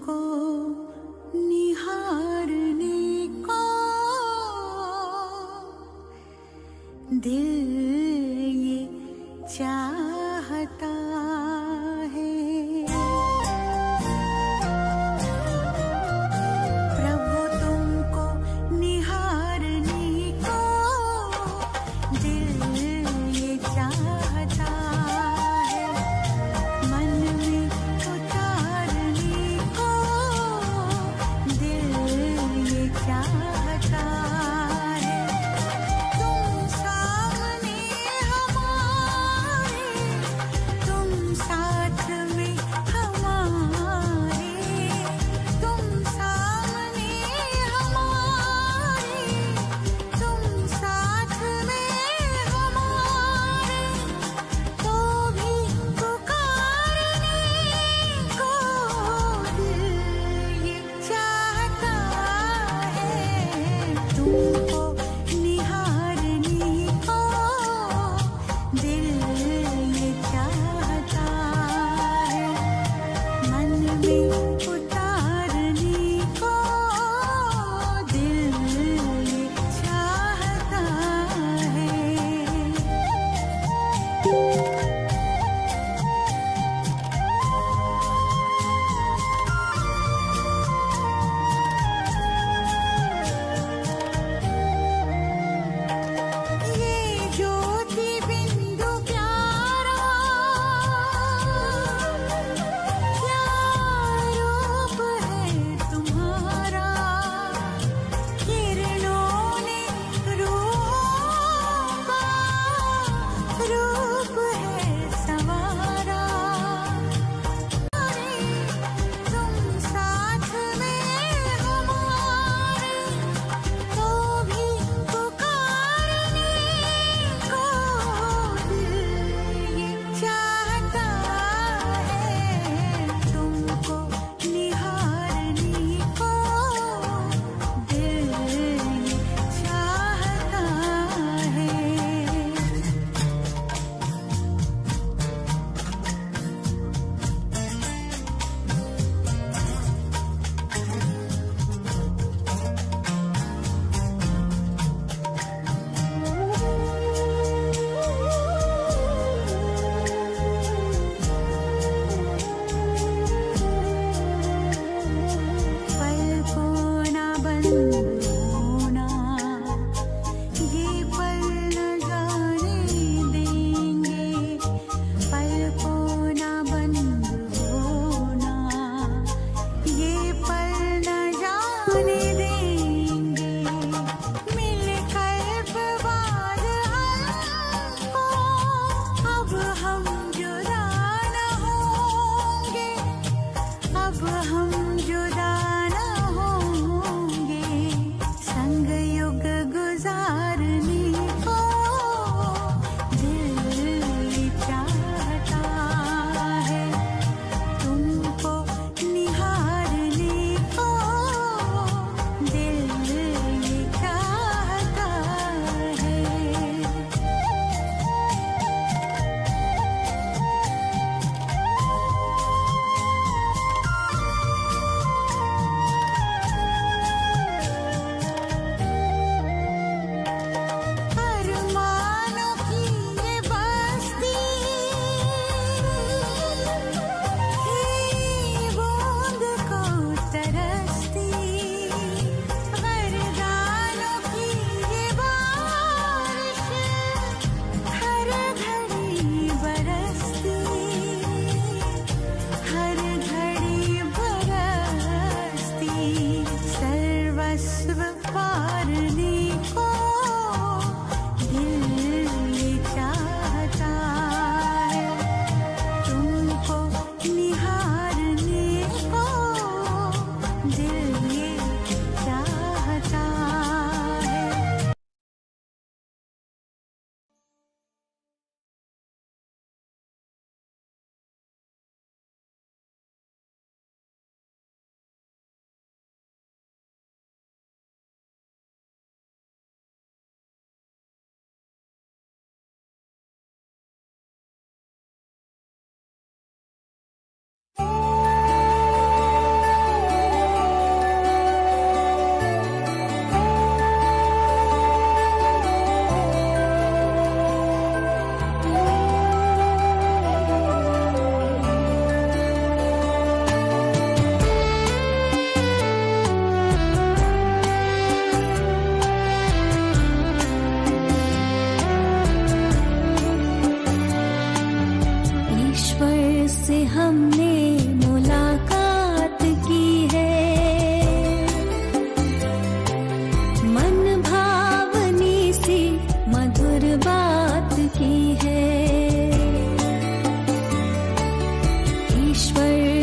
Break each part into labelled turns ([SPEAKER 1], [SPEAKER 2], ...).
[SPEAKER 1] तुमको निहारने को दिल ये चाहता है। प्रभु तुमको निहारने को दिल ये चाहता है। मन में उतारने को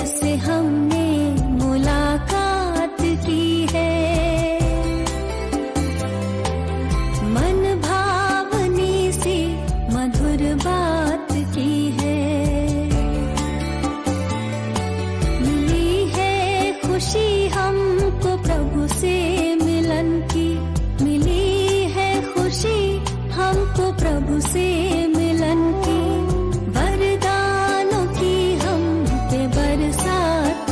[SPEAKER 2] से हमने मुलाकात की है, मन भावनी से मधुर बात की है। मिली है खुशी हमको प्रभु से मिलन की, मिली है खुशी हमको प्रभु से मिलन की। वरदानों की हम पे बरसात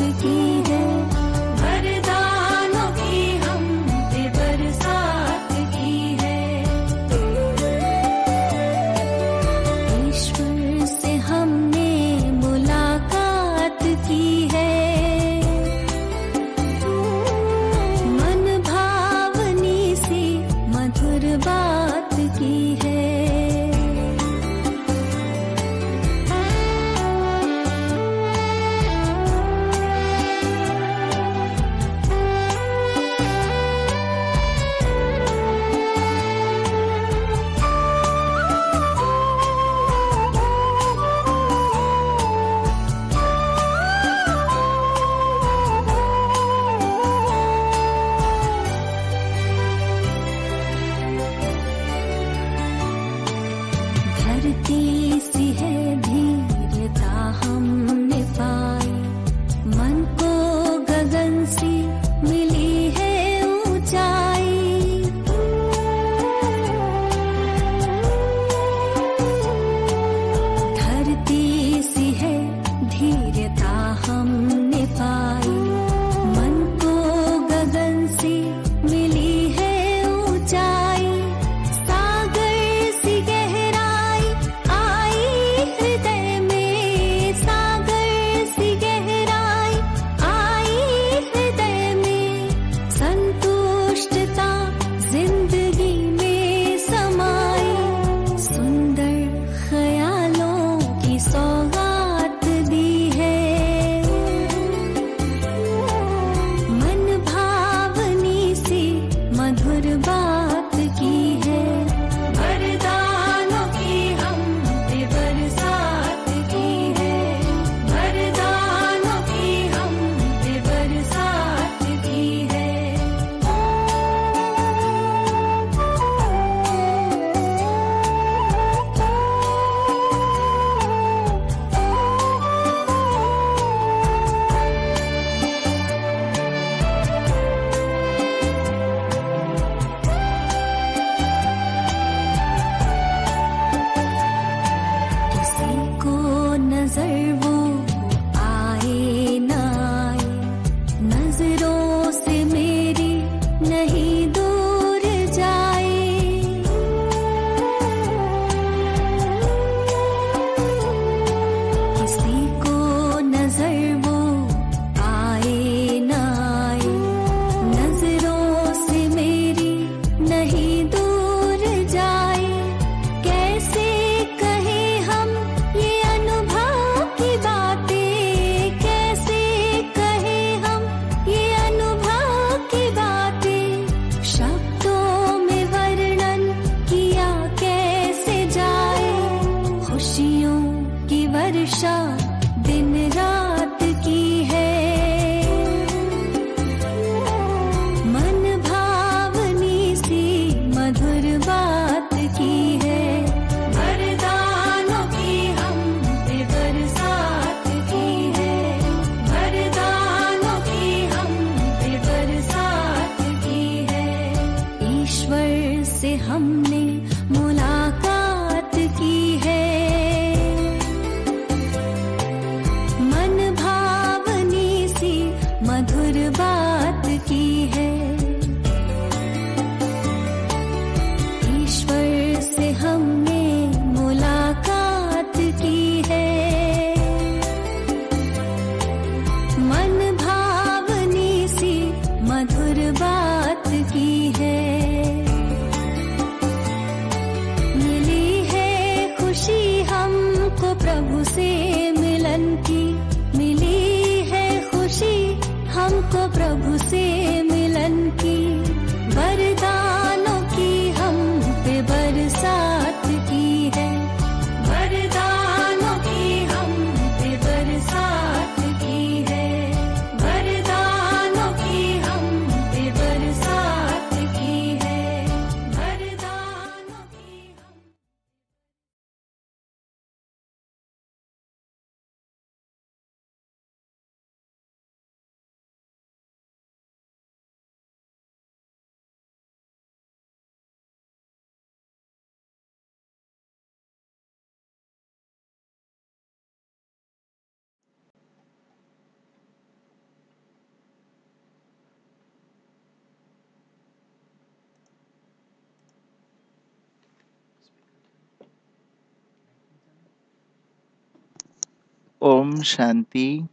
[SPEAKER 3] ओम शांति।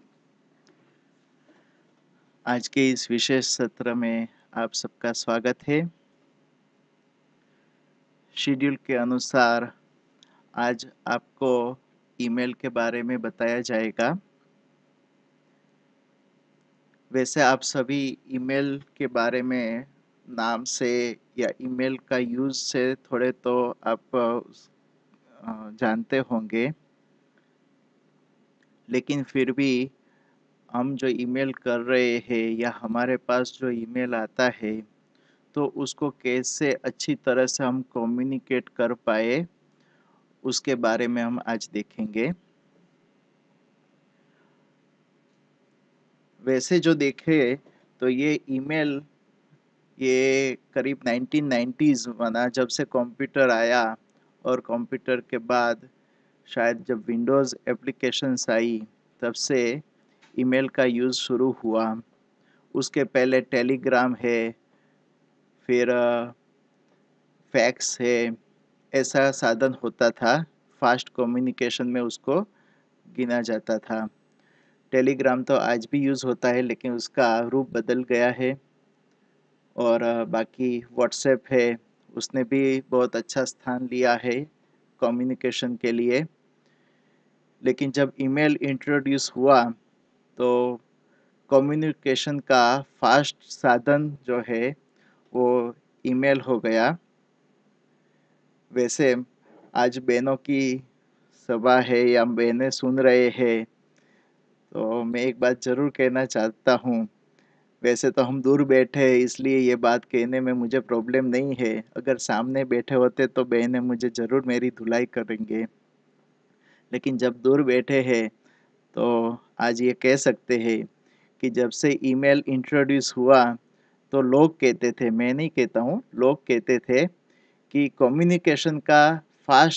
[SPEAKER 3] आज के इस विशेष सत्र में आप सबका स्वागत है। शेड्यूल के अनुसार आज आपको ईमेल के बारे में बताया जाएगा। वैसे आप सभी ईमेल के बारे में नाम से या ईमेल का यूज़ से थोड़े तो आप जानते होंगे, लेकिन फिर भी हम जो ईमेल कर रहे हैं या हमारे पास जो ईमेल आता है तो उसको कैसे अच्छी तरह से हम कम्युनिकेट कर पाए, उसके बारे में हम आज देखेंगे। वैसे जो देखें तो ये ईमेल ये करीब 1990s बना, जब से कंप्यूटर आया, और कंप्यूटर के बाद शायद जब विंडोज़ एप्लीकेशंस आई तब से ईमेल का यूज़ शुरू हुआ। उसके पहले टेलीग्राम है, फिर फैक्स है, ऐसा साधन होता था। फास्ट कम्युनिकेशन में उसको गिना जाता था। टेलीग्राम तो आज भी यूज़ होता है, लेकिन उसका रूप बदल गया है। और बाकी व्हाट्सएप है, उसने भी बहुत अच्छा स्थान लिया है कम्युनिकेशन के लिए। लेकिन जब ईमेल इंट्रोड्यूस हुआ तो कम्युनिकेशन का फास्ट साधन जो है वो ईमेल हो गया। वैसे आज बहनों की सभा है या बहनें सुन रहे हैं, तो मैं एक बात ज़रूर कहना चाहता हूँ। वैसे तो हम दूर बैठे हैं, इसलिए ये बात कहने में मुझे प्रॉब्लम नहीं है। अगर सामने बैठे होते तो बहनें मुझे ज़रूर मेरी धुलाई करेंगे, लेकिन जब दूर बैठे हैं तो आज ये कह सकते हैं कि जब से ईमेल इंट्रोड्यूस हुआ तो लोग कहते थे, मैं नहीं कहता हूँ, लोग कहते थे कि कम्युनिकेशन का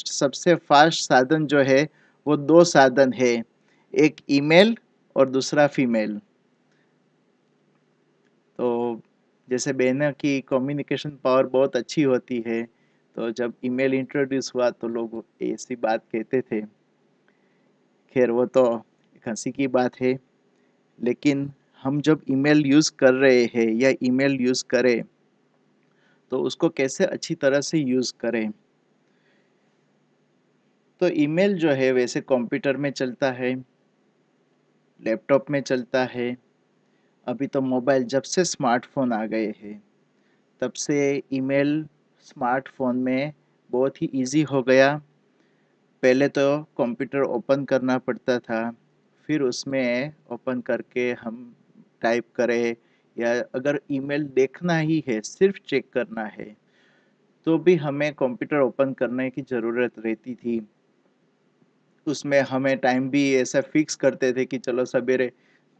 [SPEAKER 3] सबसे फास्ट साधन जो है वो दो साधन है, एक ईमेल और दूसरा फीमेल। तो जैसे बहनों की कम्युनिकेशन पावर बहुत अच्छी होती है, तो जब ईमेल इंट्रोड्यूस हुआ तो लोग ऐसी बात कहते थे। खैर वो तो एक हंसी की बात है, लेकिन हम जब ईमेल यूज़ कर रहे हैं या ईमेल यूज़ करें तो उसको कैसे अच्छी तरह से यूज़ करें। तो ईमेल जो है वैसे कंप्यूटर में चलता है, लैपटॉप में चलता है। अभी तो मोबाइल, जब से स्मार्टफोन आ गए हैं तब से ईमेल स्मार्टफोन में बहुत ही इजी हो गया। पहले तो कंप्यूटर ओपन करना पड़ता था, फिर उसमें ओपन करके हम टाइप करें, या अगर ईमेल देखना ही है, सिर्फ चेक करना है, तो भी हमें कंप्यूटर ओपन करने की ज़रूरत रहती थी। उसमें हमें टाइम भी ऐसा फिक्स करते थे कि चलो सवेरे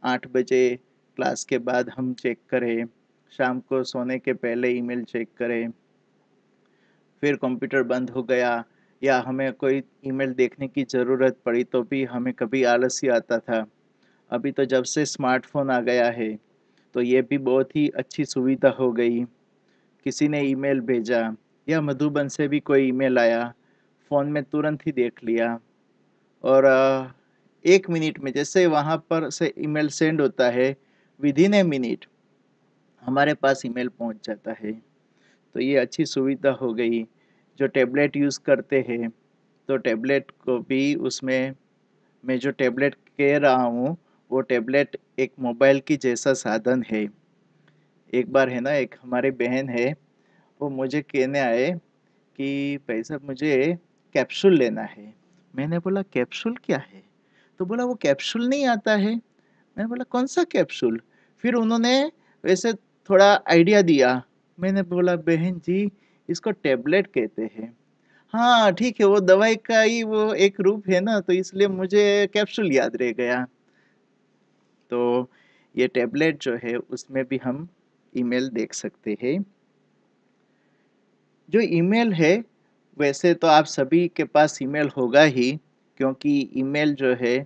[SPEAKER 3] 8 बजे क्लास के बाद हम चेक करें, शाम को सोने के पहले ईमेल चेक करें। फिर कंप्यूटर बंद हो गया या हमें कोई ईमेल देखने की ज़रूरत पड़ी तो भी हमें कभी आलस ही आता था। अभी तो जब से स्मार्टफोन आ गया है तो ये भी बहुत ही अच्छी सुविधा हो गई। किसी ने ईमेल भेजा या मधुबन से भी कोई ईमेल आया, फ़ोन में तुरंत ही देख लिया, और 1 मिनट में जैसे वहाँ पर से ईमेल सेंड होता है, विदिन ए मिनट हमारे पास ईमेल पहुँच जाता है। तो ये अच्छी सुविधा हो गई। जो टैबलेट यूज़ करते हैं तो टैबलेट को भी उसमें, मैं जो टैबलेट कह रहा हूँ वो टैबलेट एक मोबाइल की जैसा साधन है। एक बार है ना, एक हमारी बहन है, वो मुझे कहने आए कि भाई साहब मुझे कैप्सूल लेना है। मैंने बोला कैप्सूल क्या है? तो बोला वो कैप्सूल नहीं आता है। मैंने बोला कौन सा कैप्सूल? फिर उन्होंने वैसे थोड़ा आइडिया दिया। मैंने बोला बहन जी इसको टैबलेट कहते हैं। हाँ ठीक है, वो दवाई का ही वो एक रूप है ना, तो इसलिए मुझे कैप्सूल याद रह गया। तो ये टैबलेट जो है उसमें भी हम ईमेल देख सकते हैं। जो ईमेल है, वैसे तो आप सभी के पास ईमेल होगा ही, क्योंकि ईमेल जो है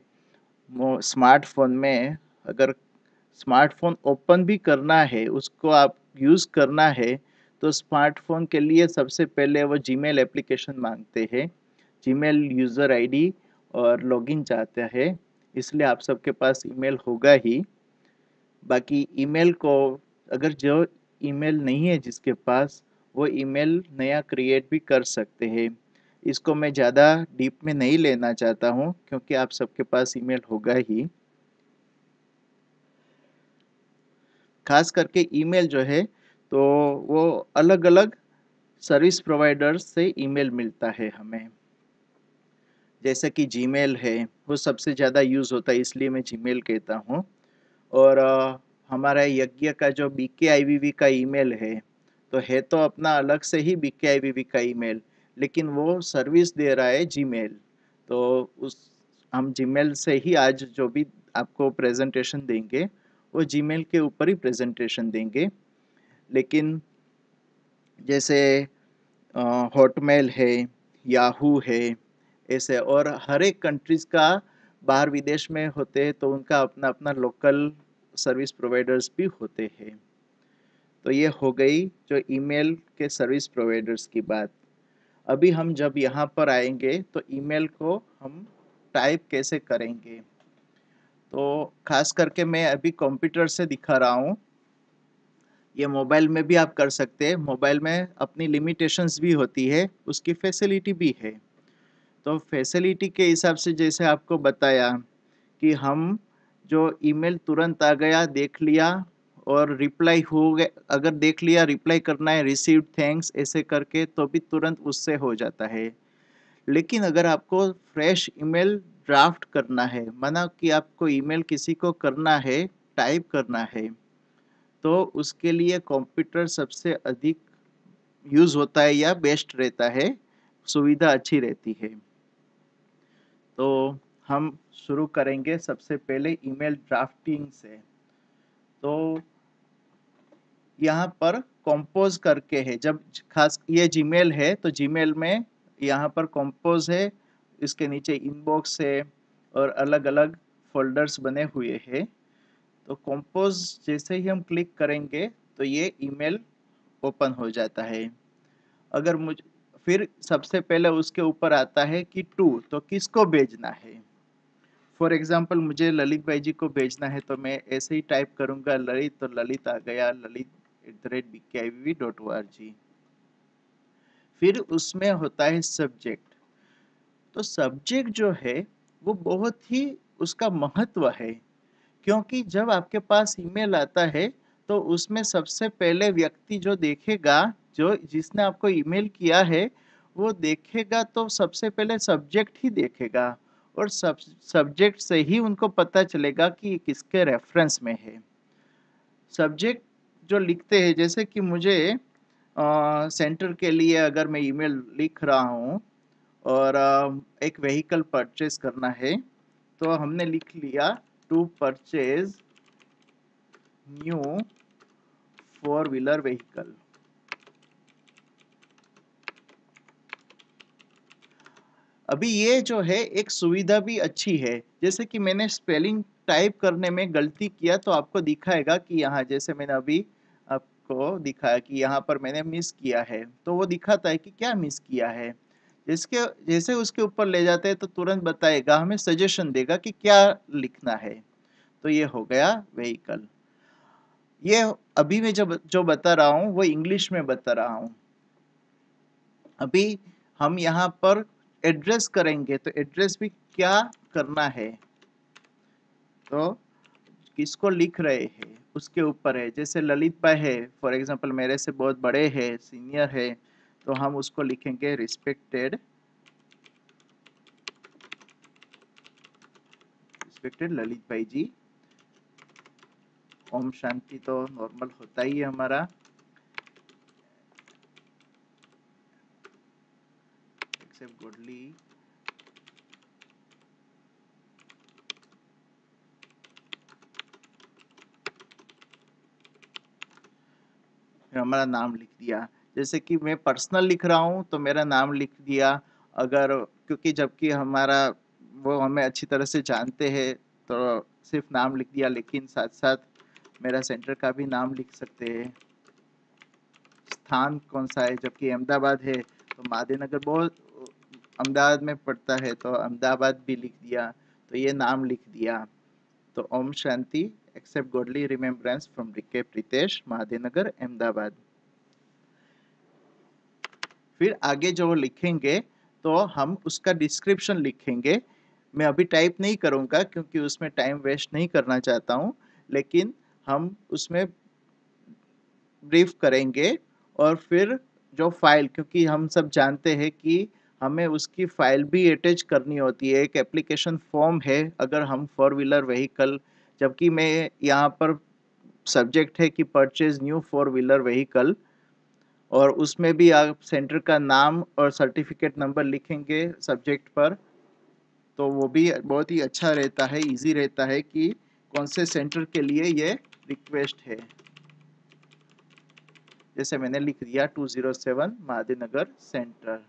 [SPEAKER 3] वो स्मार्टफोन में, अगर स्मार्टफोन ओपन भी करना है, उसको आप यूज़ करना है, तो स्मार्टफोन के लिए सबसे पहले वो जीमेल एप्लीकेशन मांगते हैं। जीमेल यूज़र आईडी और लॉगिन चाहता है, इसलिए आप सबके पास ईमेल होगा ही। बाकी ईमेल को अगर जो ईमेल नहीं है जिसके पास, वो ईमेल नया क्रिएट भी कर सकते हैं। इसको मैं ज़्यादा डीप में नहीं लेना चाहता हूँ क्योंकि आप सबके पास ईमेल होगा ही। खास करके ईमेल जो है तो वो अलग-अलग सर्विस प्रोवाइडर्स से ईमेल मिलता है हमें। जैसे कि जीमेल है, वो सबसे ज़्यादा यूज़ होता है इसलिए मैं जीमेल कहता हूँ। और हमारा यज्ञ का जो बीकेआईवीवी का ईमेल है, तो है तो अपना अलग से ही बीकेआईवीवी का ईमेल, लेकिन वो सर्विस दे रहा है जीमेल। तो उस हम जीमेल से ही आज जो भी आपको प्रेजेंटेशन देंगे, वो जीमेल के ऊपर ही प्रेजेंटेशन देंगे। लेकिन जैसे हॉटमेल है, याहू है, ऐसे और हर एक कंट्रीज़ का बाहर विदेश में होते हैं तो उनका अपना-अपना लोकल सर्विस प्रोवाइडर्स भी होते हैं। तो ये हो गई जो ईमेल के सर्विस प्रोवाइडर्स की बात। अभी हम जब यहाँ पर आएँगे तो ईमेल को हम टाइप कैसे करेंगे? तो ख़ास करके मैं अभी कंप्यूटर से दिखा रहा हूँ। ये मोबाइल में भी आप कर सकते हैं। मोबाइल में अपनी लिमिटेशंस भी होती है, उसकी फैसिलिटी भी है। तो फैसिलिटी के हिसाब से जैसे आपको बताया कि हम जो ईमेल तुरंत आ गया, देख लिया और रिप्लाई हो गया, अगर देख लिया रिप्लाई करना है रिसीव्ड थैंक्स ऐसे करके तो भी तुरंत उससे हो जाता है। लेकिन अगर आपको फ्रेश ईमेल ड्राफ्ट करना है, माना कि आपको ईमेल किसी को करना है, टाइप करना है, तो उसके लिए कंप्यूटर सबसे अधिक यूज़ होता है या बेस्ट रहता है, सुविधा अच्छी रहती है। तो हम शुरू करेंगे सबसे पहले ईमेल ड्राफ्टिंग से। तो यहाँ पर कंपोज करके है, जब खास ये जीमेल है तो जीमेल में यहाँ पर कंपोज है, इसके नीचे इनबॉक्स है और अलग-अलग फ़ोल्डर्स बने हुए हैं। तो कंपोज जैसे ही हम क्लिक करेंगे तो ये ईमेल ओपन हो जाता है। अगर मुझ फिर सबसे पहले उसके ऊपर आता है कि टू, तो किसको भेजना है। फॉर एग्जाम्पल मुझे ललित भाई जी को भेजना है तो मैं ऐसे ही टाइप करूंगा ललित, तो ललित आ गया lalit@bkivv.org। फिर उसमें होता है सब्जेक्ट। तो सब्जेक्ट जो है वो बहुत ही उसका महत्व है, क्योंकि जब आपके पास ईमेल आता है तो उसमें सबसे पहले व्यक्ति जो देखेगा, जो जिसने आपको ईमेल किया है, वो देखेगा तो सबसे पहले सब्जेक्ट ही देखेगा और सब्जेक्ट से ही उनको पता चलेगा कि ये किसके रेफरेंस में है। सब्जेक्ट जो लिखते हैं, जैसे कि मुझे सेंटर के लिए अगर मैं ईमेल लिख रहा हूँ और एक व्हीकल परचेज करना है, तो हमने लिख लिया टू परचेज न्यू 4-व्हीलर व्हीकल। अभी ये जो है एक सुविधा भी अच्छी है, जैसे कि मैंने स्पेलिंग टाइप करने में गलती किया तो आपको दिखाएगा कि यहाँ, जैसे मैंने अभी आपको दिखाया कि यहाँ पर मैंने मिस किया है, तो वो दिखाता है कि क्या मिस किया है। जिसके जैसे उसके ऊपर ले जाते हैं तो तुरंत बताएगा, हमें सजेशन देगा कि क्या लिखना है। तो ये हो गया व्हीकल। ये अभी मैं जब जो बता रहा हूँ वो इंग्लिश में बता रहा हूँ। अभी हम यहाँ पर एड्रेस करेंगे तो एड्रेस भी क्या करना है, तो किसको लिख रहे हैं उसके ऊपर है। जैसे ललित भाई है फॉर एग्जांपल, मेरे से बहुत बड़े हैं, सीनियर है, तो हम उसको लिखेंगे रिस्पेक्टेड ललित भाई जी। ओम शांति तो नॉर्मल होता ही है हमारा। एक्सेप्ट गुडली, फिर हमारा नाम लिख दिया। जैसे कि मैं पर्सनल लिख रहा हूँ तो मेरा नाम लिख दिया। अगर क्योंकि जबकि हमारा वो हमें अच्छी तरह से जानते हैं तो सिर्फ नाम लिख दिया, लेकिन साथ साथ मेरा सेंटर का भी नाम लिख सकते हैं। स्थान कौन सा है, जबकि अहमदाबाद है तो महादेव नगर बहुत अहमदाबाद में पड़ता है तो अहमदाबाद भी लिख दिया। तो ये नाम लिख दिया। तो Om Shanti, accept godly remembrance from रिके प्रीतेश, महादेवनगर, अहमदाबाद। फिर आगे जो लिखेंगे तो हम उसका डिस्क्रिप्शन लिखेंगे। मैं अभी टाइप नहीं करूँगा क्योंकि उसमें टाइम वेस्ट नहीं करना चाहता हूँ, लेकिन हम उसमें ब्रीफ करेंगे। और फिर जो फाइल, क्योंकि हम सब जानते हैं कि हमें उसकी फाइल भी अटैच करनी होती है। एक एप्लीकेशन फॉर्म है अगर हम फोर व्हीलर व्हीकल, जबकि मैं यहाँ पर सब्जेक्ट है कि purchase new four wheeler vehicle, और उसमें भी आप सेंटर का नाम और सर्टिफिकेट नंबर लिखेंगे सब्जेक्ट पर, तो वो भी बहुत ही अच्छा रहता है, इजी रहता है कि कौन से सेंटर के लिए ये रिक्वेस्ट है। जैसे मैंने लिख दिया 207 महादेवनगर सेंटर।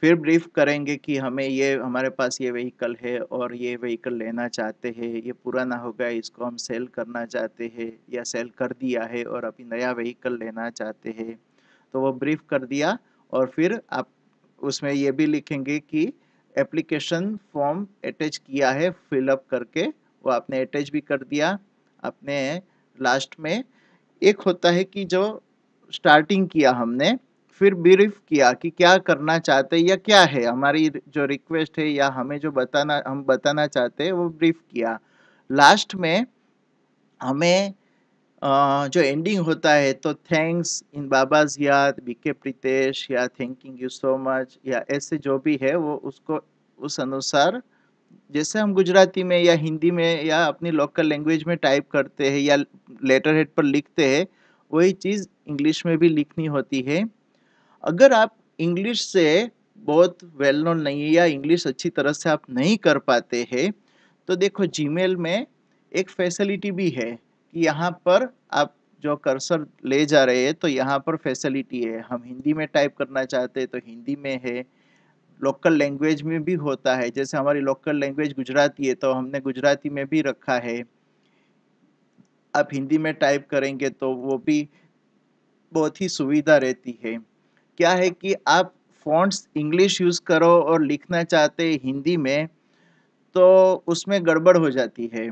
[SPEAKER 3] फिर ब्रीफ करेंगे कि हमें ये, हमारे पास ये व्हीकल है और ये व्हीकल लेना चाहते हैं, ये पुराना हो गया, इसको हम सेल करना चाहते हैं या सेल कर दिया है और अभी नया व्हीकल लेना चाहते हैं। तो वो ब्रीफ कर दिया। और फिर आप उसमें ये भी लिखेंगे कि एप्लीकेशन फॉर्म अटैच किया है, फिलअप करके वो आपने अटैच भी कर दिया। आपने लास्ट में एक होता है कि जो स्टार्टिंग किया हमने, फिर ब्रीफ किया कि क्या करना चाहते हैं या क्या है हमारी जो रिक्वेस्ट है या हमें जो हम बताना चाहते हैं, वो ब्रीफ किया। लास्ट में हमें जो एंडिंग होता है तो थैंक्स इन बाबाज याद, बीके प्रीतेश, या थैंकिंग यू सो मच, या ऐसे जो भी है वो उसको उस अनुसार, जैसे हम गुजराती में या हिंदी में या अपनी लोकल लैंग्वेज में टाइप करते हैं या लेटर हेड पर लिखते हैं, वही चीज़ इंग्लिश में भी लिखनी होती है। अगर आप इंग्लिश से बहुत वेल नोन नहीं है या इंग्लिश अच्छी तरह से आप नहीं कर पाते हैं, तो देखो जीमेल में एक फैसिलिटी भी है कि यहाँ पर आप जो कर्सर ले जा रहे हैं तो यहाँ पर फैसिलिटी है। हम हिंदी में टाइप करना चाहते हैं तो हिंदी में है, लोकल लैंग्वेज में भी होता है। जैसे हमारी लोकल लैंग्वेज गुजराती है तो हमने गुजराती में भी रखा है। आप हिंदी में टाइप करेंगे तो वो भी बहुत ही सुविधा रहती है। क्या है कि आप फ़ॉन्ट्स इंग्लिश यूज़ करो और लिखना चाहते हैं हिंदी में, तो उसमें गड़बड़ हो जाती है।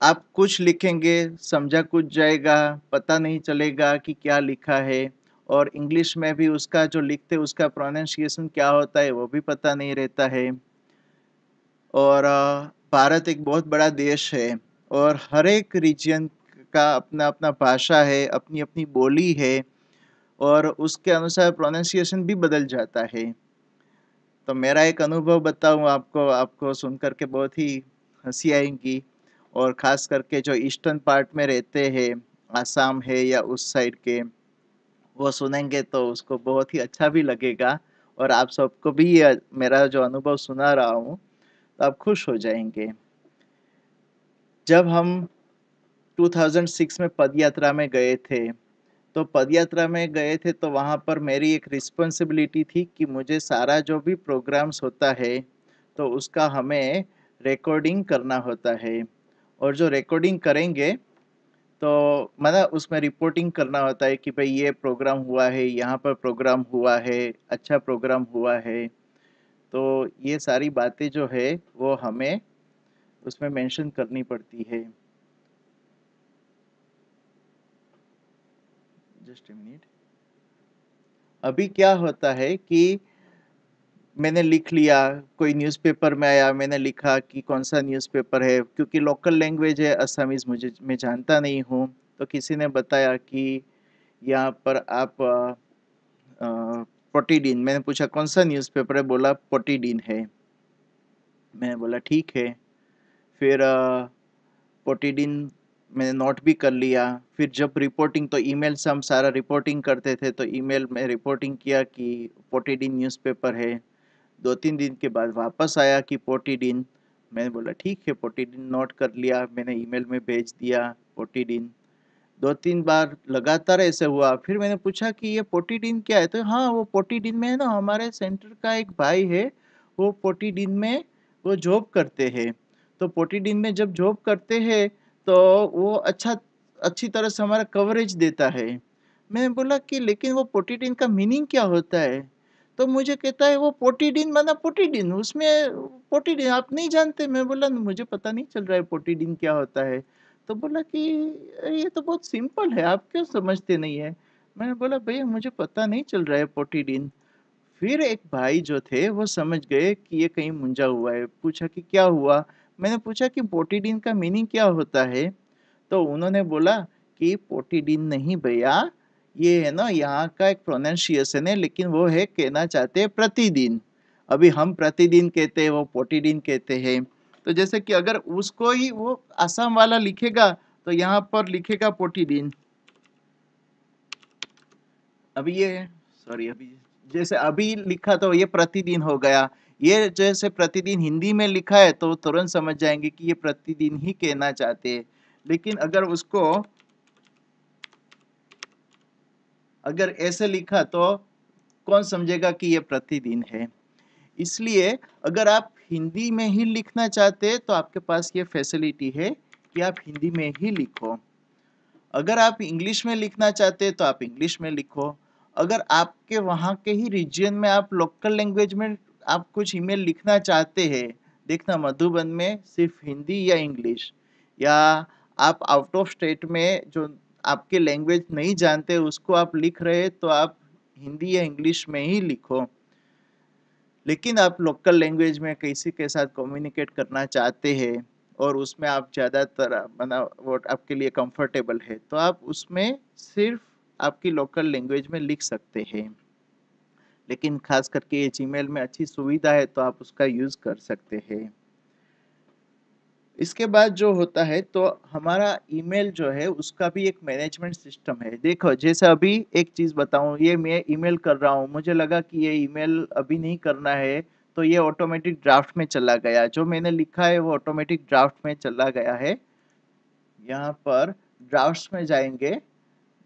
[SPEAKER 3] आप कुछ लिखेंगे, समझा कुछ जाएगा, पता नहीं चलेगा कि क्या लिखा है, और इंग्लिश में भी उसका जो लिखते उसका प्रोनाउंसिएशन क्या होता है वो भी पता नहीं रहता है। और भारत एक बहुत बड़ा देश है और हर एक रीजन का अपना अपना भाषा है, अपनी अपनी बोली है, और उसके अनुसार प्रोनाउंसिएशन भी बदल जाता है। तो मेरा एक अनुभव बताऊँ आपको, आपको सुन कर के बहुत ही हँसी आएगी, और ख़ास करके जो ईस्टर्न पार्ट में रहते हैं, आसाम है या उस साइड के, वो सुनेंगे तो उसको बहुत ही अच्छा भी लगेगा, और आप सबको भी ये मेरा जो अनुभव सुना रहा हूँ तो आप खुश हो जाएंगे। जब हम 2006 में पदयात्रा में गए थे, तो पदयात्रा में गए थे तो वहाँ पर मेरी एक रिस्पॉन्सिबिलिटी थी कि मुझे सारा जो भी प्रोग्राम्स होता है तो उसका हमें रिकॉर्डिंग करना होता है, और जो रिकॉर्डिंग करेंगे तो मतलब उसमें रिपोर्टिंग करना होता है कि भाई ये प्रोग्राम हुआ है, यहाँ पर प्रोग्राम हुआ है, अच्छा प्रोग्राम हुआ है। तो ये सारी बातें जो है वो हमें उसमें मेंशन करनी पड़ती है। Just a minute. अभी क्या होता है कि मैंने लिख लिया, कोई न्यूज़पेपर में आया, मैंने लिखा कि कौन सा न्यूज़पेपर है, क्योंकि लोकल लैंग्वेज है असमीज़, मैं जानता नहीं हूँ। तो किसी ने बताया कि यहाँ पर आप पोटीडीन, मैंने पूछा कौन सा न्यूज़पेपर है, बोला पोटीडीन है। मैंने बोला ठीक है। फिर पोटीडीन मैंने नोट भी कर लिया। फिर जब रिपोर्टिंग, तो ईमेल से हम सारा रिपोर्टिंग करते थे, तो ईमेल में रिपोर्टिंग किया कि पोटीडीन न्यूज़पेपर है। 2-3 दिन के बाद वापस आया कि पोटीडीन। मैंने बोला ठीक है, पोटीडीन नोट कर लिया, मैंने ईमेल में भेज दिया पोटीडीन। 2-3 बार लगातार ऐसे हुआ। फिर मैंने पूछा कि ये पोटीडीन क्या है, तो हाँ वो पोटीडीन में है ना, हमारे सेंटर का एक भाई है, वो पोटीडीन में वो जॉब करते हैं। तो पोटीडीन में जब जॉब करते हैं तो वो अच्छी तरह से हमारा कवरेज देता है। मैंने बोला कि लेकिन वो पोटीडीन का मीनिंग क्या होता है? तो मुझे कहता है वो पोटीडीन माना पोटीडीन, उसमें पोटीडीन आप नहीं जानते? मैं बोला मुझे पता नहीं चल रहा है पोटीडीन क्या होता है। तो बोला कि ये तो बहुत सिंपल है, आप क्यों समझते नहीं है? मैंने बोला भैया मुझे पता नहीं चल रहा है पोटीडीन। फिर एक भाई जो थे वो समझ गए कि ये कहीं मुंझा हुआ है, पूछा कि क्या हुआ? मैंने पूछा कि पोटीडीन का मीनिंग क्या होता है? तो उन्होंने बोला कि पोटीडीन नहीं भैया, ये है ना यहाँ का एक प्रोनाउंसिएशन है, लेकिन वो है कहना चाहते हैं प्रतिदिन। अभी हम प्रतिदिन कहते हैं, वो पोटीडीन कहते हैं। तो जैसे कि अगर उसको ही वो असम वाला लिखेगा तो यहाँ पर लिखेगा पोटीडीन। अभी ये सॉरी अभी जैसे अभी लिखा तो ये प्रतिदिन हो गया। ये जैसे प्रतिदिन हिंदी में लिखा है तो तुरंत समझ जाएंगे कि ये प्रतिदिन ही कहना चाहते हैं। लेकिन अगर ऐसे लिखा तो कौन समझेगा कि ये प्रतिदिन है? इसलिए अगर आप हिंदी में ही लिखना चाहते हैं तो आपके पास ये फैसिलिटी है कि आप हिंदी में ही लिखो। अगर आप इंग्लिश में लिखना चाहते हैं तो आप इंग्लिश में लिखो। अगर आपके वहाँ के ही रीजन में आप लोकल लैंग्वेज में आप कुछ ईमेल लिखना चाहते हैं, देखना मधुबन में सिर्फ हिंदी या इंग्लिश, या आप आउट ऑफ स्टेट में जो आपके लैंग्वेज नहीं जानते उसको आप लिख रहे हैं तो आप हिंदी या इंग्लिश में ही लिखो। लेकिन आप लोकल लैंग्वेज में किसी के साथ कम्युनिकेट करना चाहते हैं और उसमें आप ज़्यादातर माना वो आपके लिए कंफर्टेबल है तो आप उसमें सिर्फ आपकी लोकल लैंग्वेज में लिख सकते हैं। लेकिन खास करके ये जीमेल में अच्छी सुविधा है तो आप उसका यूज़ कर सकते हैं। इसके बाद जो होता है तो हमारा ईमेल जो है उसका भी एक मैनेजमेंट सिस्टम है। देखो जैसे अभी एक चीज़ बताऊं, ये मैं ईमेल कर रहा हूं, मुझे लगा कि ये ईमेल अभी नहीं करना है तो ये ऑटोमेटिक ड्राफ्ट में चला गया, जो मैंने लिखा है वो ऑटोमेटिक ड्राफ्ट में चला गया है। यहाँ पर ड्राफ्ट्स में जाएंगे,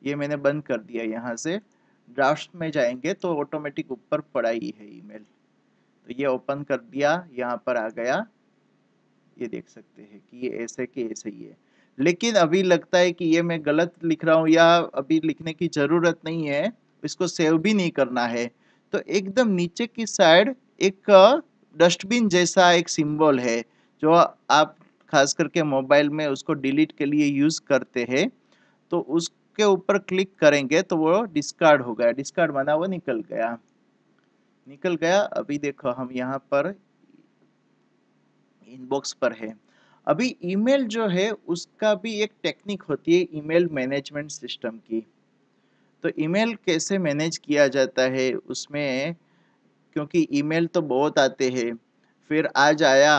[SPEAKER 3] ये मैंने बंद कर दिया, यहाँ से ड्राफ्ट्स में जाएंगे तो ऑटोमेटिक ऊपर पड़ा ही है ईमेल। तो ये ओपन कर दिया, यहाँ पर आ गया, ये देख सकते हैं कि ये ऐसे के ऐसे ही है। लेकिन अभी लगता है कि ये मैं गलत लिख रहा हूँ या अभी लिखने की ज़रूरत नहीं है, इसको सेव भी नहीं करना है। तो एकदम नीचे की साइड एक डस्टबिन जैसा एक सिंबल है जो आप खास करके मोबाइल में उसको डिलीट के लिए यूज़ करते हैं। तो उसके ऊपर क्लिक करेंगे तो वो डिस्कार्ड हो गया, डिस्कार्ड माना वो निकल गया। अभी देखो हम यहाँ पर इनबॉक्स पर है। अभी ईमेल जो है उसका भी एक टेक्निक होती है ईमेल मैनेजमेंट सिस्टम की। तो ईमेल कैसे मैनेज किया जाता है उसमें, क्योंकि ईमेल तो बहुत आते हैं, फिर आज आया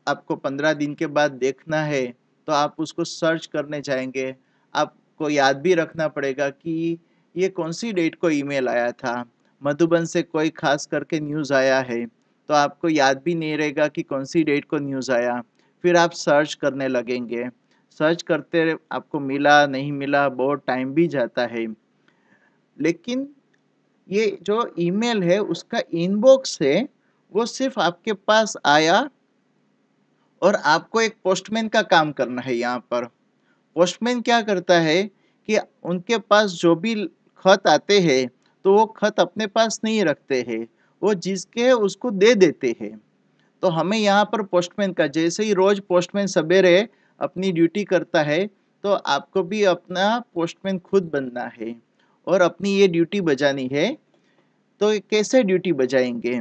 [SPEAKER 3] आपको 15 दिन के बाद देखना है तो आप उसको सर्च करने जाएंगे। आपको याद भी रखना पड़ेगा कि ये कौन सी डेट को ईमेल आया था। मधुबन से कोई खास करके न्यूज़ आया है तो आपको याद भी नहीं रहेगा कि कौन सी डेट को न्यूज़ आया। फिर आप सर्च करने लगेंगे, सर्च करते आपको मिला नहीं मिला, बहुत टाइम भी जाता है। लेकिन ये जो ईमेल है उसका इनबॉक्स है वो सिर्फ आपके पास आया और आपको एक पोस्टमैन का काम करना है। यहाँ पर पोस्टमैन क्या करता है कि उनके पास जो भी खत आते हैं तो वो खत अपने पास नहीं रखते हैं, वो जिसके है उसको दे देते हैं। तो हमें यहाँ पर पोस्टमैन का, जैसे ही रोज पोस्टमैन सवेरे अपनी ड्यूटी करता है तो आपको भी अपना पोस्टमैन खुद बनना है और अपनी ये ड्यूटी बजानी है। तो कैसे ड्यूटी बजाएंगे?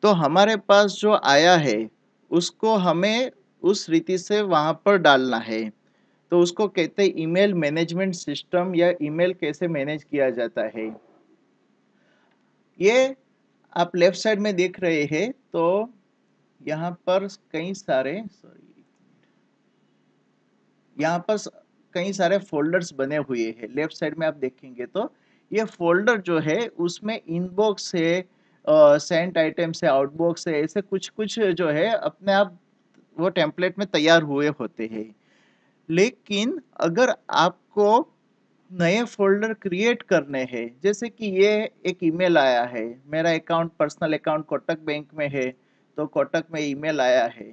[SPEAKER 3] तो हमारे पास जो आया है उसको हमें उस रीति से वहाँ पर डालना है। तो उसको कहते हैं ईमेल मैनेजमेंट सिस्टम, या ईमेल कैसे मैनेज किया जाता है। ये आप लेफ्ट साइड में देख रहे हैं तो यहाँ पर कई सारे कई सारे फोल्डर्स बने हुए हैं। लेफ्ट साइड में आप देखेंगे तो ये फोल्डर जो है उसमें इनबॉक्स है, सेंट आइटम्स है, आउटबॉक्स है, ऐसे कुछ कुछ जो है अपने आप वो टेम्पलेट में तैयार हुए होते हैं। लेकिन अगर आपको नए फोल्डर क्रिएट करने हैं, जैसे कि ये एक ईमेल आया है, मेरा account personal account Kotak bank में है तो कोटक में ईमेल आया है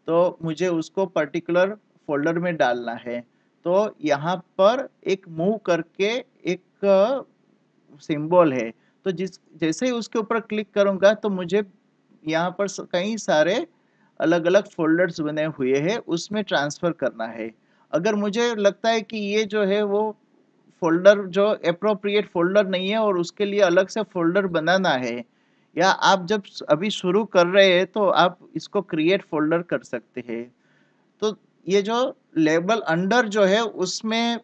[SPEAKER 3] तो मुझे उसको पर्टिकुलर फोल्डर में डालना है। तो यहाँ पर एक मूव करके एक सिंबल है, तो जैसे ही उसके ऊपर क्लिक करूंगा तो मुझे यहाँ पर कई सारे अलग अलग फोल्डर्स बने हुए हैं, उसमें ट्रांसफर करना है। अगर मुझे लगता है कि ये जो है वो फोल्डर जो एप्रोप्रिएट फोल्डर नहीं है और उसके लिए अलग से फोल्डर बनाना है, या आप जब अभी शुरू कर रहे हैं तो आप इसको क्रिएट फोल्डर कर सकते हैं। तो ये जो लेबल अंडर जो है उसमें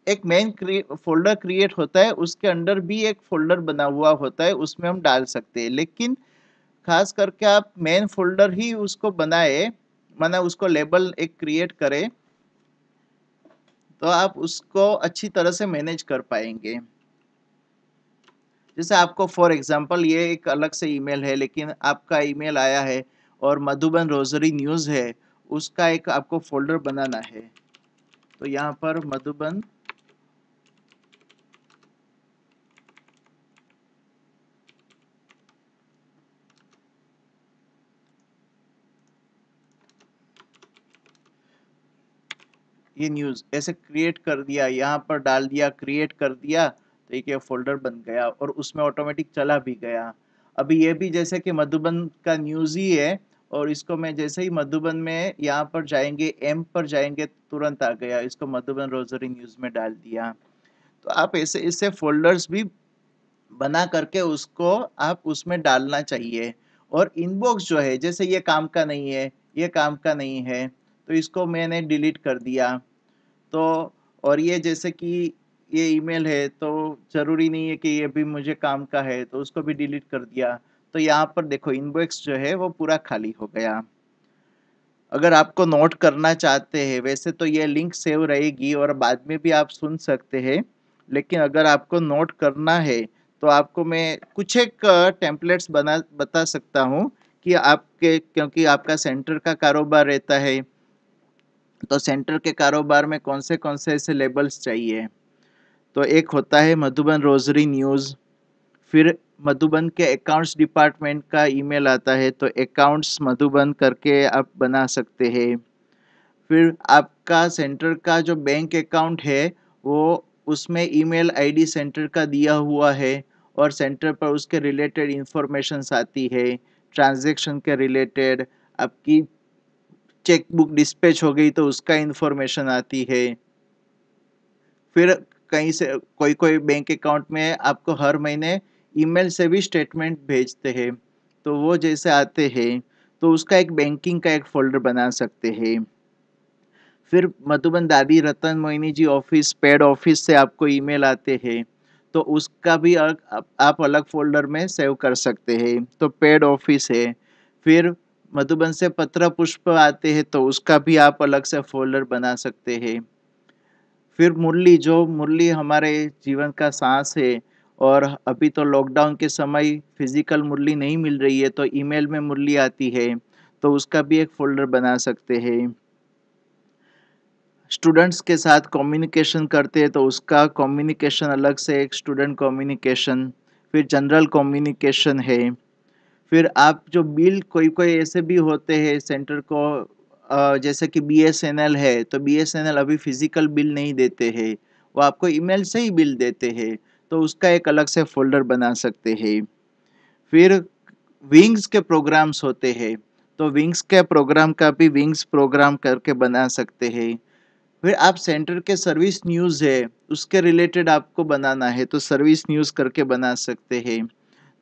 [SPEAKER 3] एक मेन फोल्डर क्रिएट होता है, उसके अंडर भी एक फोल्डर बना हुआ होता है, उसमें हम डाल सकते हैं। लेकिन खास करके आप मेन फोल्डर ही उसको बनाए, माना उसको लेबल एक क्रिएट करें, तो आप उसको अच्छी तरह से मैनेज कर पाएंगे। जैसे आपको फॉर एग्जांपल ये एक अलग से ईमेल है, लेकिन आपका ईमेल आया है और मधुबन रोजरी न्यूज़ है, उसका एक आपको फोल्डर बनाना है। तो यहाँ पर मधुबन ये न्यूज़ ऐसे क्रिएट कर दिया, यहाँ पर डाल दिया, क्रिएट कर दिया, तो एक ये फोल्डर बन गया और उसमें ऑटोमेटिक चला भी गया। अभी ये भी जैसे कि मधुबन का न्यूज़ ही है, और इसको मैं जैसे ही मधुबन में यहाँ पर जाएंगे, एम पर जाएंगे, तुरंत आ गया, इसको मधुबन रोजरी न्यूज़ में डाल दिया। तो आप ऐसे इससे फोल्डर्स भी बना करके उसको आप उसमें डालना चाहिए। और इनबॉक्स जो है, जैसे ये काम का नहीं है, ये काम का नहीं है, तो इसको मैंने डिलीट कर दिया। तो और ये जैसे कि ये ईमेल है, तो ज़रूरी नहीं है कि ये भी मुझे काम का है, तो उसको भी डिलीट कर दिया। तो यहाँ पर देखो इनबॉक्स जो है वो पूरा खाली हो गया। अगर आपको नोट करना चाहते हैं, वैसे तो ये लिंक सेव रहेगी और बाद में भी आप सुन सकते हैं, लेकिन अगर आपको नोट करना है तो आपको मैं कुछ एक टेम्पलेट्स बता सकता हूँ कि आपके, क्योंकि आपका सेंटर का कारोबार रहता है, तो सेंटर के कारोबार में कौन से ऐसे लेबल्स चाहिए। तो एक होता है मधुबन रोजरी न्यूज़, फिर मधुबन के अकाउंट्स डिपार्टमेंट का ईमेल आता है, तो अकाउंट्स मधुबन करके आप बना सकते हैं। फिर आपका सेंटर का जो बैंक अकाउंट है, वो उसमें ईमेल आईडी सेंटर का दिया हुआ है और सेंटर पर उसके रिलेटेड इंफॉर्मेशंस आती है, ट्रांजैक्शन के रिलेटेड। आपकी चेक बुक डिस्पैच हो गई तो उसका इंफॉर्मेशन आती है। फिर कहीं से कोई कोई बैंक अकाउंट में आपको हर महीने ईमेल से भी स्टेटमेंट भेजते हैं, तो वो जैसे आते हैं तो उसका एक बैंकिंग का एक फोल्डर बना सकते हैं। फिर मधुबन दादी रतन Mohini ji office, paid office से आपको ईमेल आते हैं, तो उसका भी आप अलग फोल्डर में सेव कर सकते हैं, तो पेड ऑफिस है। फिर मधुबन से पत्र पुष्प आते हैं, तो उसका भी आप अलग से फोल्डर बना सकते हैं। फिर मुरली, जो मुरली हमारे जीवन का सांस है, और अभी तो लॉकडाउन के समय फिजिकल मुरली नहीं मिल रही है, तो ईमेल में मुरली आती है, तो उसका भी एक फोल्डर बना सकते हैं। स्टूडेंट्स के साथ कम्युनिकेशन करते हैं, तो उसका कम्युनिकेशन अलग से एक स्टूडेंट कम्युनिकेशन। फिर जनरल कम्युनिकेशन है। फिर आप जो बिल, कोई कोई ऐसे भी होते हैं सेंटर को, जैसे कि बीएसएनएल है, तो बीएसएनएल अभी फिजिकल बिल नहीं देते हैं, वो आपको ईमेल से ही बिल देते हैं, तो उसका एक अलग से फोल्डर बना सकते हैं। फिर विंग्स के प्रोग्राम्स होते हैं, तो विंग्स के प्रोग्राम का भी विंग्स प्रोग्राम करके बना सकते हैं। फिर आप सेंटर के सर्विस न्यूज़ है, उसके रिलेटेड आपको बनाना है, तो सर्विस न्यूज़ करके बना सकते हैं।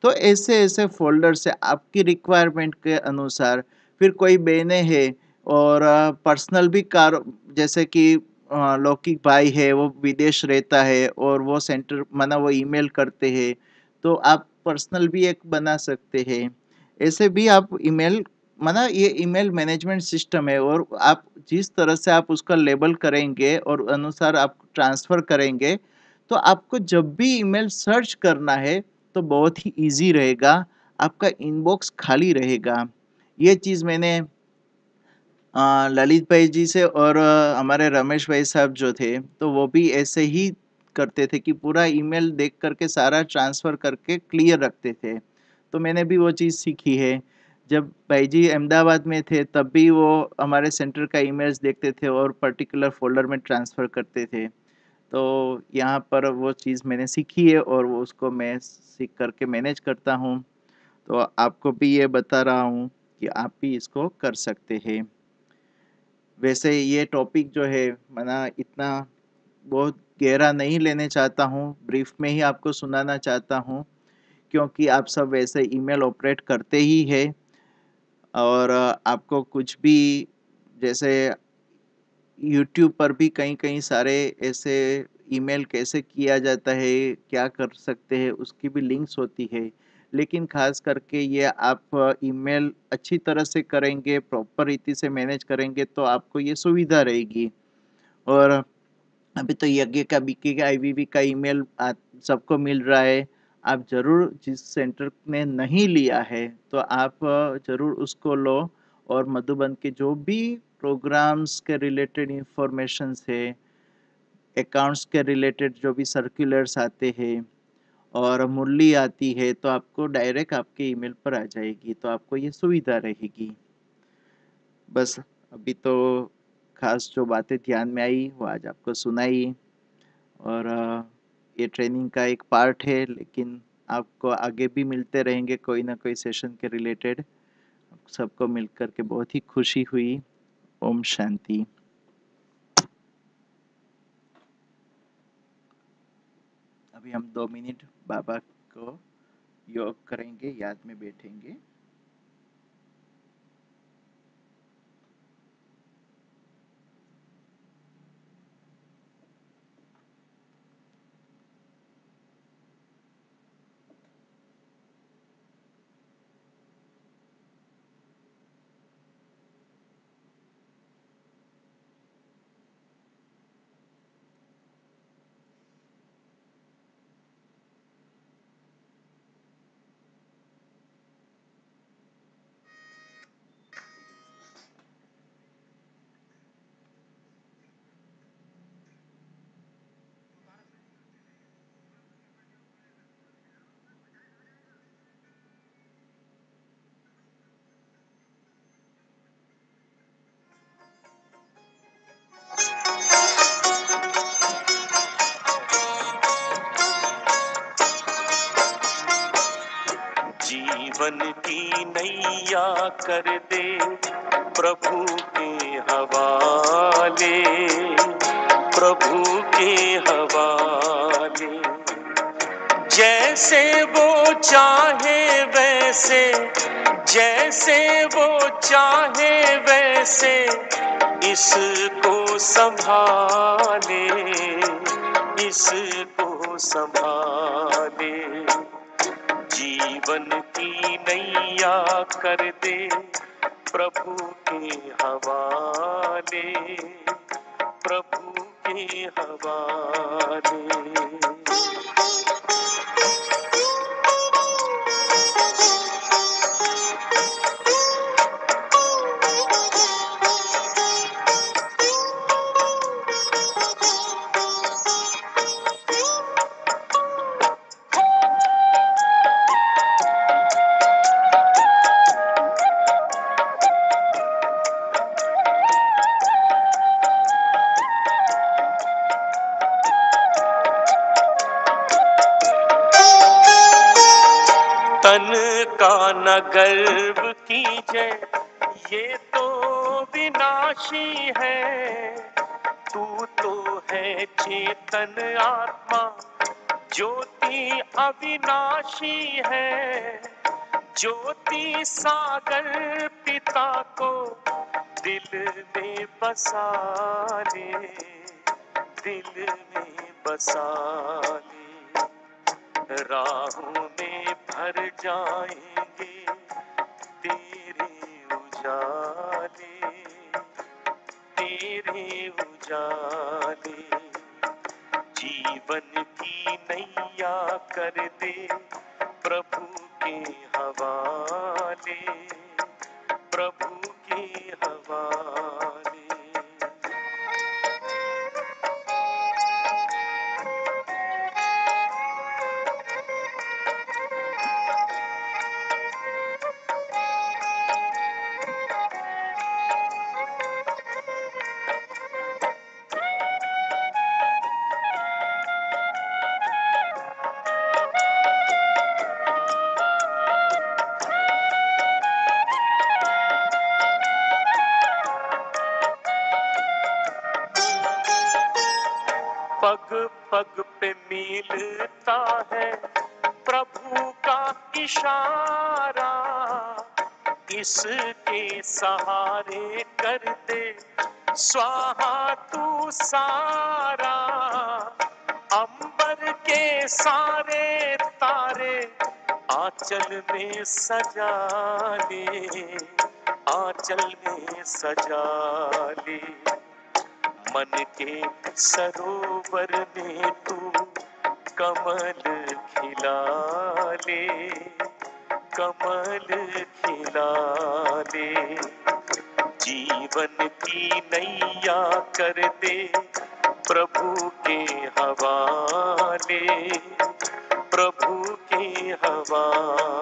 [SPEAKER 3] तो ऐसे ऐसे फोल्डर से आपकी रिक्वायरमेंट के अनुसार। फिर कोई बहनें हैं और पर्सनल भी कार, जैसे कि लौकिक भाई है, वो विदेश रहता है और वो सेंटर माना वो ईमेल करते हैं, तो आप पर्सनल भी एक बना सकते हैं। ऐसे भी आप ईमेल, माना ये ईमेल मैनेजमेंट सिस्टम है, और आप जिस तरह से आप उसका लेबल करेंगे और अनुसार आप ट्रांसफ़र करेंगे, तो आपको जब भी ईमेल सर्च करना है तो बहुत ही ईज़ी रहेगा, आपका इनबॉक्स खाली रहेगा। ये चीज़ मैंने ललित भाई जी से और हमारे रमेश भाई साहब जो थे, तो वो भी ऐसे ही करते थे कि पूरा ईमेल देख कर के सारा ट्रांसफ़र करके क्लियर रखते थे। तो मैंने भी वो चीज़ सीखी है। जब भाई जी अहमदाबाद में थे तब भी वो हमारे सेंटर का ईमेल्स देखते थे और पर्टिकुलर फ़ोल्डर में ट्रांसफ़र करते थे। तो यहाँ पर वो चीज़ मैंने सीखी है और वो उसको मैं सीख कर के मैनेज करता हूँ। तो आपको भी ये बता रहा हूँ कि आप भी इसको कर सकते हैं। वैसे ये टॉपिक जो है मना इतना बहुत गहरा नहीं लेने चाहता हूँ, ब्रीफ में ही आपको सुनाना चाहता हूँ, क्योंकि आप सब वैसे ईमेल ऑपरेट करते ही हैं और आपको कुछ भी जैसे यूट्यूब पर भी कई-कई सारे ऐसे ईमेल कैसे किया जाता है, क्या कर सकते हैं, उसकी भी लिंक्स होती है। लेकिन ख़ास करके ये आप ईमेल अच्छी तरह से करेंगे, प्रॉपर रीति से मैनेज करेंगे तो आपको ये सुविधा रहेगी। और अभी तो यज्ञ का बीके का आईवीवी का ईमेल सबको मिल रहा है। आप ज़रूर जिस सेंटर ने नहीं लिया है, तो आप ज़रूर उसको लो और मधुबन के जो भी प्रोग्राम्स के रिलेटेड इन्फॉर्मेशंस है, अकाउंट्स के रिलेटेड जो भी सर्कुलर्स आते हैं और मुरली आती है, तो आपको डायरेक्ट आपके ईमेल पर आ जाएगी, तो आपको ये सुविधा रहेगी। बस अभी तो खास जो बातें ध्यान में आई, वो आज आपको सुनाई। और ये ट्रेनिंग का एक पार्ट है, लेकिन आपको आगे भी मिलते रहेंगे कोई ना कोई सेशन के रिलेटेड। सबको मिलकर के बहुत ही खुशी हुई। ओम शांति। अभी हम 2 मिनट बाबा को योग करेंगे, याद में बैठेंगे।
[SPEAKER 4] जीवन की नैया कर दे प्रभु के हवाले, प्रभु के हवाले। जैसे वो चाहे वैसे, जैसे वो चाहे वैसे इसको संभाले, इसको संभाले। जीवन की नैया कर दे प्रभु के हवाले, प्रभु के हवाले। तन का न गर्व कीजे, ये तो विनाशी है। तू तो है चेतन आत्मा, ज्योति अविनाशी है। ज्योति सागर पिता को दिल में बसा ले, दिल में बसा ले। राहों में भर जाएंगे तेरे उजाले, तेरे उजाले। जीवन की नैया कर दे प्रभु के हवाले, प्रभु के हवाले। पग पग पे मिलता है प्रभु का इशारा, इसके सहारे कर दे स्वाहा तू सारा। अंबर के सारे तारे आंचल में सजा ले, आंचल में सजा ले। मन के सरोवर में तू कमल खिला ले, कमल खिला ले। जीवन की नैया कर दे प्रभु के हवाले, प्रभु के हवाले।